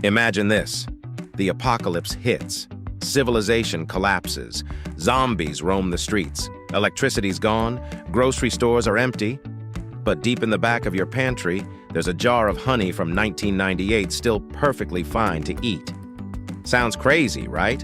Imagine this. The apocalypse hits. Civilization collapses. Zombies roam the streets. Electricity's gone. Grocery stores are empty. But deep in the back of your pantry, there's a jar of honey from 1998 still perfectly fine to eat. Sounds crazy, right?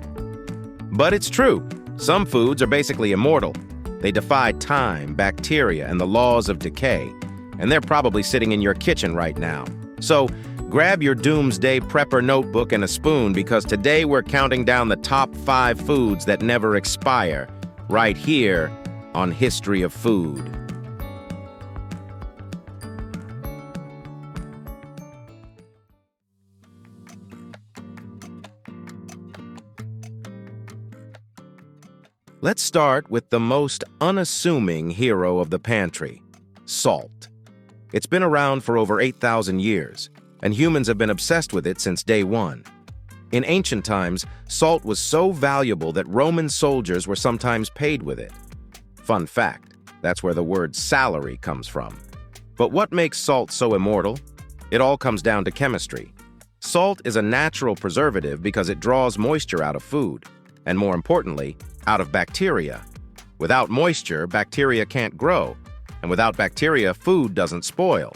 But it's true. Some foods are basically immortal. They defy time, bacteria, and the laws of decay. And they're probably sitting in your kitchen right now. So, grab your doomsday prepper notebook and a spoon, because today we're counting down the top 5 foods that never expire, right here on History of Food. Let's start with the most unassuming hero of the pantry, salt. It's been around for over 8,000 years, and humans have been obsessed with it since day one. In ancient times, salt was so valuable that Roman soldiers were sometimes paid with it. Fun fact, that's where the word salary comes from. But what makes salt so immortal? It all comes down to chemistry. Salt is a natural preservative because it draws moisture out of food, and more importantly, out of bacteria. Without moisture, bacteria can't grow, and without bacteria, food doesn't spoil.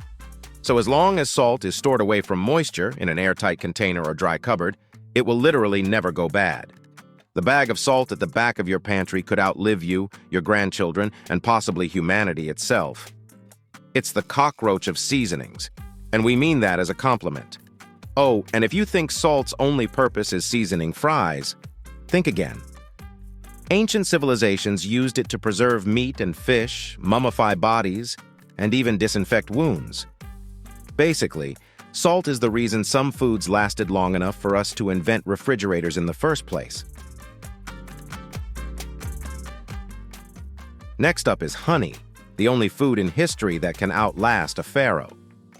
So as long as salt is stored away from moisture in an airtight container or dry cupboard, it will literally never go bad. The bag of salt at the back of your pantry could outlive you, your grandchildren, and possibly humanity itself. It's the cockroach of seasonings, and we mean that as a compliment. Oh, and if you think salt's only purpose is seasoning fries, think again. Ancient civilizations used it to preserve meat and fish, mummify bodies, and even disinfect wounds. Basically, salt is the reason some foods lasted long enough for us to invent refrigerators in the first place. Next up is honey, the only food in history that can outlast a pharaoh.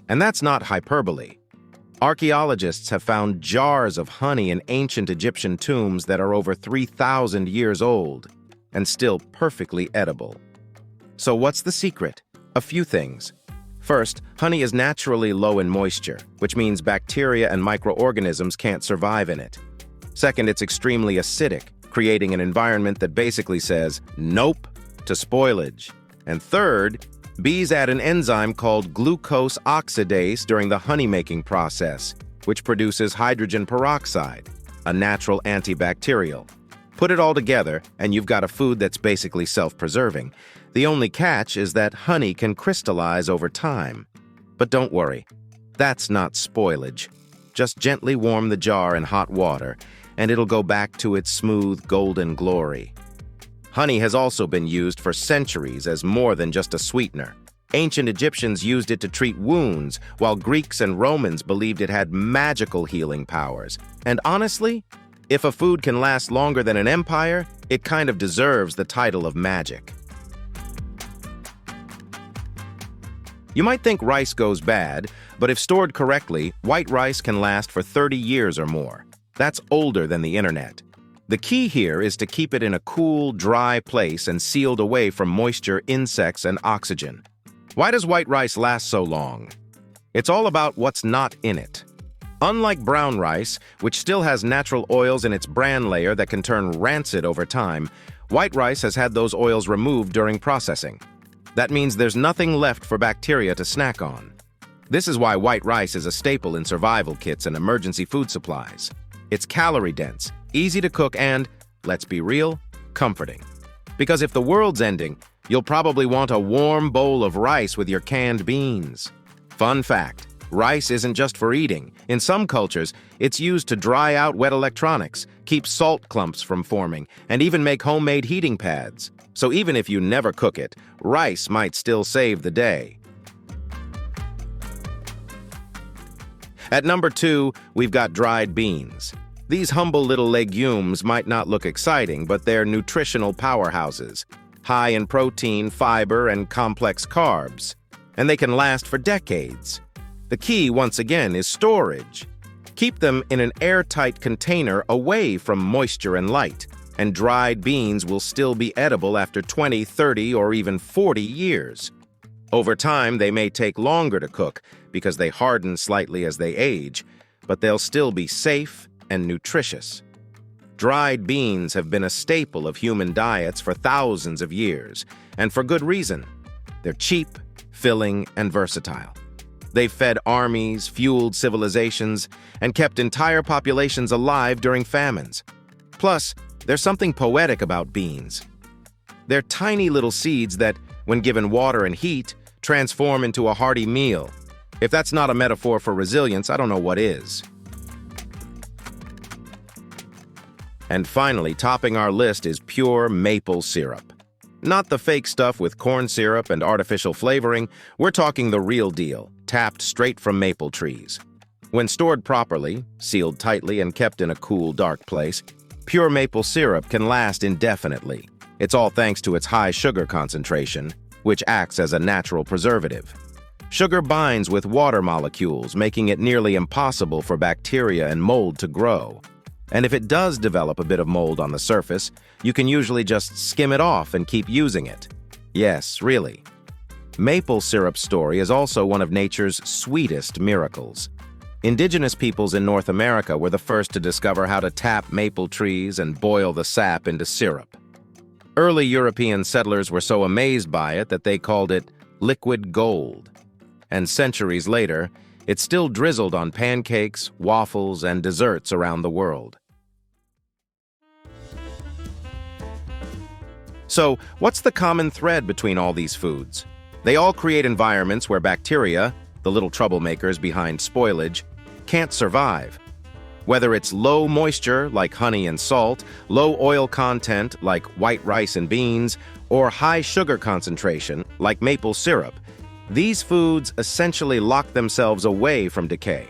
And that's not hyperbole. Archaeologists have found jars of honey in ancient Egyptian tombs that are over 3,000 years old and still perfectly edible. So what's the secret? A few things. First, honey is naturally low in moisture, which means bacteria and microorganisms can't survive in it. Second, it's extremely acidic, creating an environment that basically says nope to spoilage. And third, bees add an enzyme called glucose oxidase during the honey-making process, which produces hydrogen peroxide, a natural antibacterial. Put it all together, and you've got a food that's basically self-preserving. The only catch is that honey can crystallize over time. But don't worry, that's not spoilage. Just gently warm the jar in hot water, and it'll go back to its smooth golden glory. Honey has also been used for centuries as more than just a sweetener. Ancient Egyptians used it to treat wounds, while Greeks and Romans believed it had magical healing powers. And honestly, if a food can last longer than an empire, it kind of deserves the title of magic. You might think rice goes bad, but if stored correctly, white rice can last for 30 years or more. That's older than the internet. The key here is to keep it in a cool, dry place and sealed away from moisture, insects, and oxygen. Why does white rice last so long? It's all about what's not in it. Unlike brown rice, which still has natural oils in its bran layer that can turn rancid over time, white rice has had those oils removed during processing. That means there's nothing left for bacteria to snack on. This is why white rice is a staple in survival kits and emergency food supplies. It's calorie-dense, easy to cook, and, let's be real, comforting. Because if the world's ending, you'll probably want a warm bowl of rice with your canned beans. Fun fact, rice isn't just for eating. In some cultures, it's used to dry out wet electronics, keep salt clumps from forming, and even make homemade heating pads. So even if you never cook it, rice might still save the day. At number 2, we've got dried beans. These humble little legumes might not look exciting, but they're nutritional powerhouses, high in protein, fiber, and complex carbs, and they can last for decades. The key, once again, is storage. Keep them in an airtight container away from moisture and light, and dried beans will still be edible after 20, 30, or even 40 years. Over time, they may take longer to cook because they harden slightly as they age, but they'll still be safe and nutritious. Dried beans have been a staple of human diets for thousands of years, and for good reason. They're cheap, filling, and versatile. They've fed armies, fueled civilizations, and kept entire populations alive during famines. Plus, there's something poetic about beans. They're tiny little seeds that, when given water and heat, transform into a hearty meal. If that's not a metaphor for resilience, I don't know what is. And finally, topping our list is pure maple syrup. Not the fake stuff with corn syrup and artificial flavoring, we're talking the real deal, tapped straight from maple trees. When stored properly, sealed tightly and kept in a cool, dark place, pure maple syrup can last indefinitely. It's all thanks to its high sugar concentration, which acts as a natural preservative. Sugar binds with water molecules, making it nearly impossible for bacteria and mold to grow. And if it does develop a bit of mold on the surface, you can usually just skim it off and keep using it. Yes, really. Maple syrup's story is also one of nature's sweetest miracles. Indigenous peoples in North America were the first to discover how to tap maple trees and boil the sap into syrup. Early European settlers were so amazed by it that they called it liquid gold. And centuries later, it still drizzled on pancakes, waffles, and desserts around the world. So, what's the common thread between all these foods? They all create environments where bacteria, the little troublemakers behind spoilage, can't survive. Whether it's low moisture, like honey and salt, low oil content, like white rice and beans, or high sugar concentration, like maple syrup, these foods essentially lock themselves away from decay.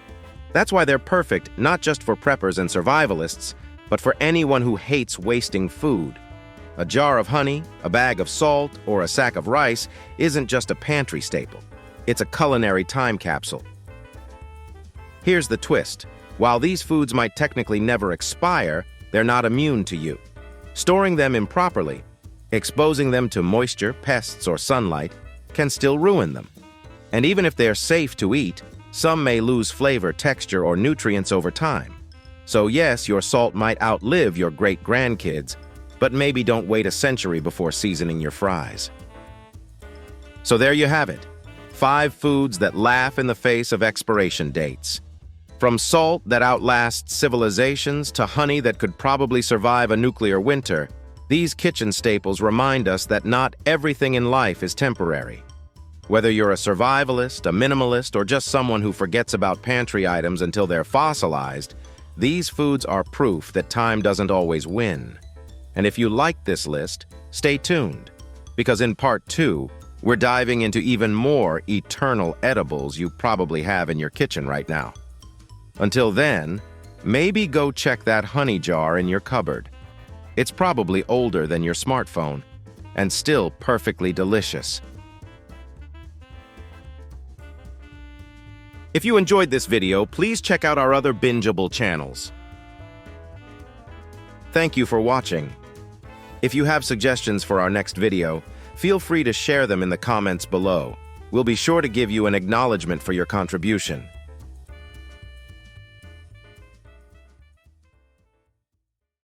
That's why they're perfect not just for preppers and survivalists, but for anyone who hates wasting food. A jar of honey, a bag of salt, or a sack of rice isn't just a pantry staple. It's a culinary time capsule. Here's the twist. While these foods might technically never expire, they're not immune to you. Storing them improperly, exposing them to moisture, pests, or sunlight, can still ruin them. And even if they're safe to eat, some may lose flavor, texture, or nutrients over time. So yes, your salt might outlive your great-grandkids, but maybe don't wait a century before seasoning your fries. So there you have it. 5 foods that laugh in the face of expiration dates. From salt that outlasts civilizations to honey that could probably survive a nuclear winter, these kitchen staples remind us that not everything in life is temporary. Whether you're a survivalist, a minimalist, or just someone who forgets about pantry items until they're fossilized, these foods are proof that time doesn't always win. And if you like this list, stay tuned, because in part 2, we're diving into even more eternal edibles you probably have in your kitchen right now. Until then, maybe go check that honey jar in your cupboard. It's probably older than your smartphone, and still perfectly delicious. If you enjoyed this video, please check out our other bingeable channels. Thank you for watching. If you have suggestions for our next video, feel free to share them in the comments below. We'll be sure to give you an acknowledgement for your contribution.